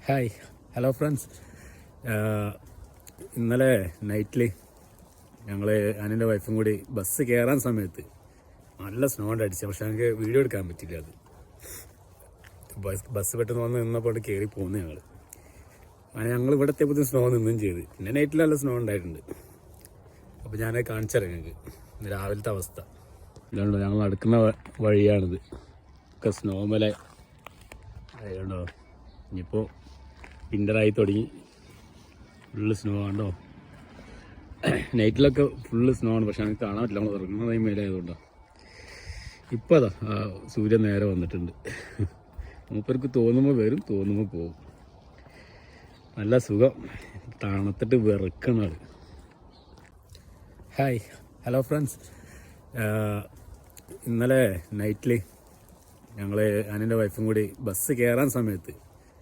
Hi hello friends. ഇന്നലെ നൈറ്റിൽ ഞങ്ങൾ ഞാനെൻ്റെ വൈഫും കൂടി ബസ് കയറാൻ സമയത്ത് നല്ല സ്നോ ഉണ്ട് അടിച്ചത്. പക്ഷെ ഞങ്ങൾക്ക് വീഡിയോ എടുക്കാൻ പറ്റില്ല. അത് ബസ് പെട്ടെന്ന് വന്ന് നിന്നപ്പോൾ കയറി പോകുന്നത് അങ്ങനെ ഞങ്ങൾ ഇവിടെ എത്തിയപ്പോൾ സ്നോ നിന്നും ചെയ്ത്. പിന്നെ നൈറ്റിൽ നല്ല സ്നോ ഉണ്ടായിട്ടുണ്ട്. അപ്പോൾ ഞാനത് കാണിച്ചുതരാം ഞങ്ങൾക്ക് രാവിലത്തെ അവസ്ഥ. ഇതുണ്ടോ, ഞങ്ങൾ നടക്കുന്ന വഴിയാണിത്. ഒക്കെ സ്നോമല ആയതുകൊണ്ടോ ഇനിയിപ്പോൾ വിൻ്ററായി തുടങ്ങി. ഫുള്ള് സ്നോ ആണോ. നൈറ്റിലൊക്കെ ഫുള്ള് സ്നോ ആണ്. പക്ഷെ എനിക്ക് കാണാൻ പറ്റില്ല, നമ്മൾ ഇറങ്ങുന്ന ടൈം മേലായതുകൊണ്ടാണ്. ഇപ്പോൾ അതാ സൂര്യൻ നേരെ വന്നിട്ടുണ്ട്. മൂപ്പർക്ക് തോന്നുമ്പോൾ വരും, തോന്നുമ്പോൾ പോകും. നല്ല സുഖം, തണുത്തിട്ട് വിറക്കണത്. Hi hello friends. ഇന്നലെ നൈറ്റിൽ ഞാനെൻ്റെ വൈഫും കൂടി ബസ് കയറാൻ സമയത്ത്